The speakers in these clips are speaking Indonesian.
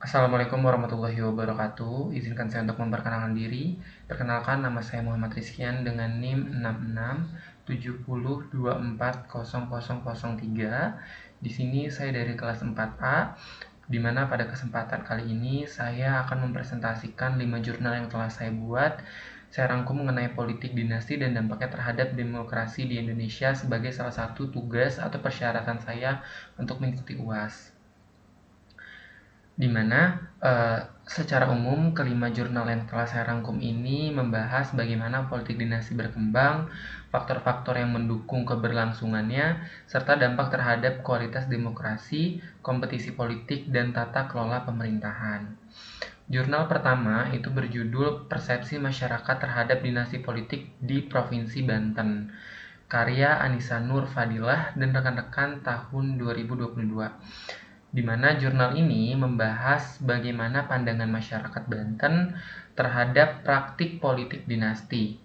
Assalamualaikum warahmatullahi wabarakatuh. Izinkan saya untuk memperkenalkan diri. Perkenalkan, nama saya Muhammad Rizkian dengan NIM 6670240003. Di sini saya dari kelas 4A, di mana pada kesempatan kali ini saya akan mempresentasikan 5 jurnal yang telah saya buat. Saya rangkum mengenai politik dinasti dan dampaknya terhadap demokrasi di Indonesia sebagai salah satu tugas atau persyaratan saya untuk mengikuti UAS. Di mana secara umum kelima jurnal yang telah saya rangkum ini membahas bagaimana politik dinasti berkembang, faktor-faktor yang mendukung keberlangsungannya, serta dampak terhadap kualitas demokrasi, kompetisi politik, dan tata kelola pemerintahan. Jurnal pertama itu berjudul Persepsi Masyarakat Terhadap Dinasti Politik di Provinsi Banten, karya Anissa Nur Fadilah dan rekan-rekan tahun 2022, di mana jurnal ini membahas bagaimana pandangan masyarakat Banten terhadap praktik politik dinasti.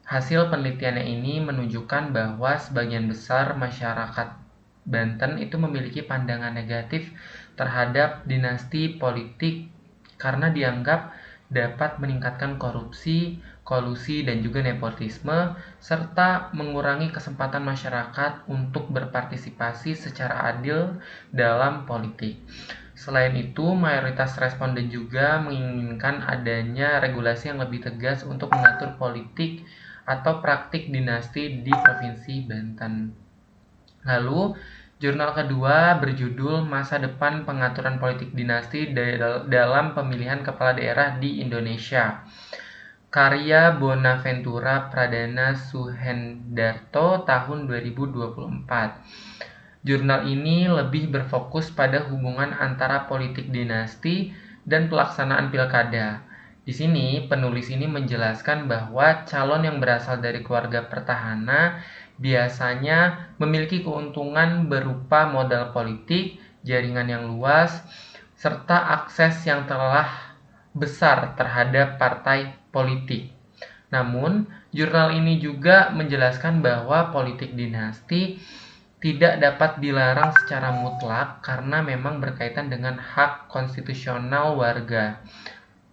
Hasil penelitiannya ini menunjukkan bahwa sebagian besar masyarakat Banten itu memiliki pandangan negatif terhadap dinasti politik karena dianggap dapat meningkatkan korupsi, kolusi, dan juga nepotisme, serta mengurangi kesempatan masyarakat untuk berpartisipasi secara adil dalam politik. Selain itu, mayoritas responden juga menginginkan adanya regulasi yang lebih tegas untuk mengatur politik atau praktik dinasti di Provinsi Banten. Lalu, jurnal kedua berjudul Masa Depan Pengaturan Politik Dinasti dalam Pemilihan Kepala Daerah di Indonesia, karya Bonaventura Pradana Suhendarto tahun 2024. Jurnal ini lebih berfokus pada hubungan antara politik dinasti dan pelaksanaan pilkada. Di sini, penulis ini menjelaskan bahwa calon yang berasal dari keluarga petahana biasanya memiliki keuntungan berupa modal politik, jaringan yang luas, serta akses yang telah besar terhadap partai politik. Namun, jurnal ini juga menjelaskan bahwa politik dinasti tidak dapat dilarang secara mutlak karena memang berkaitan dengan hak konstitusional warga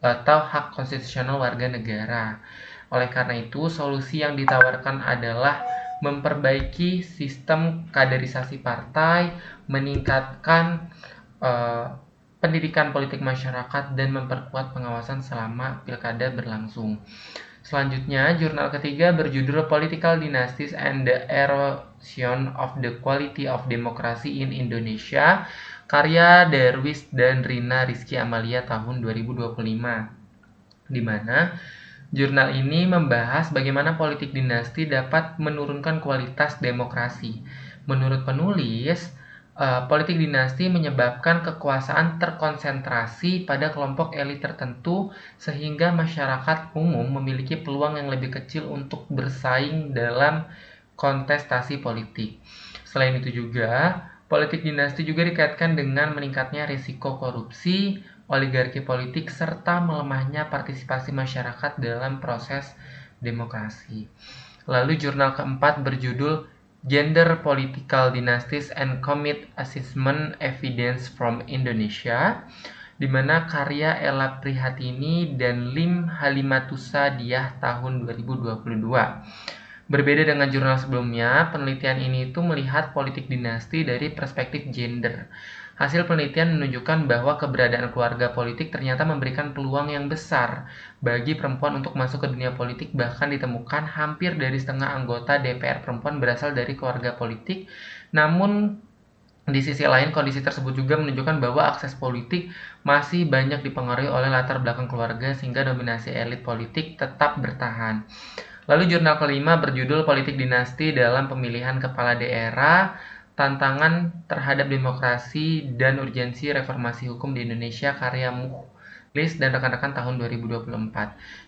atau hak konstitusional warga negara. Oleh karena itu, solusi yang ditawarkan adalah memperbaiki sistem kaderisasi partai, meningkatkan pendidikan politik masyarakat, dan memperkuat pengawasan selama pilkada berlangsung. Selanjutnya, jurnal ketiga berjudul Political Dynasties and the Erosion of the Quality of Democracy in Indonesia, karya Darwis dan Rina Rizky Amalia tahun 2025, di mana jurnal ini membahas bagaimana politik dinasti dapat menurunkan kualitas demokrasi. Menurut penulis, politik dinasti menyebabkan kekuasaan terkonsentrasi pada kelompok elit tertentu sehingga masyarakat umum memiliki peluang yang lebih kecil untuk bersaing dalam kontestasi politik. Selain itu juga, politik dinasti juga dikaitkan dengan meningkatnya risiko korupsi, oligarki politik, serta melemahnya partisipasi masyarakat dalam proses demokrasi. Lalu jurnal keempat berjudul Gender Political Dynasties and Commit Assessment Evidence from Indonesia, di mana karya Ella Prihatini dan Lim Halimatusa Diah tahun 2022. Berbeda dengan jurnal sebelumnya, penelitian ini itu melihat politik dinasti dari perspektif gender. Hasil penelitian menunjukkan bahwa keberadaan keluarga politik ternyata memberikan peluang yang besar bagi perempuan untuk masuk ke dunia politik, bahkan ditemukan hampir dari setengah anggota DPR perempuan berasal dari keluarga politik. Namun, di sisi lain, kondisi tersebut juga menunjukkan bahwa akses politik masih banyak dipengaruhi oleh latar belakang keluarga sehingga dominasi elit politik tetap bertahan. Lalu jurnal kelima berjudul Politik Dinasti dalam Pemilihan Kepala Daerah, Tantangan Terhadap Demokrasi dan Urgensi Reformasi Hukum di Indonesia, karya Mukhlis dan rekan-rekan tahun 2024.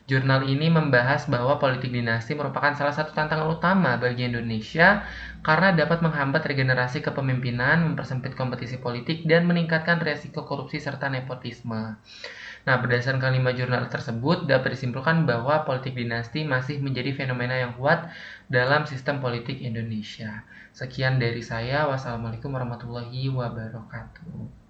Jurnal ini membahas bahwa politik dinasti merupakan salah satu tantangan utama bagi Indonesia karena dapat menghambat regenerasi kepemimpinan, mempersempit kompetisi politik, dan meningkatkan resiko korupsi serta nepotisme. Nah, berdasarkan kelima jurnal tersebut, dapat disimpulkan bahwa politik dinasti masih menjadi fenomena yang kuat dalam sistem politik Indonesia. Sekian dari saya. Wassalamualaikum warahmatullahi wabarakatuh.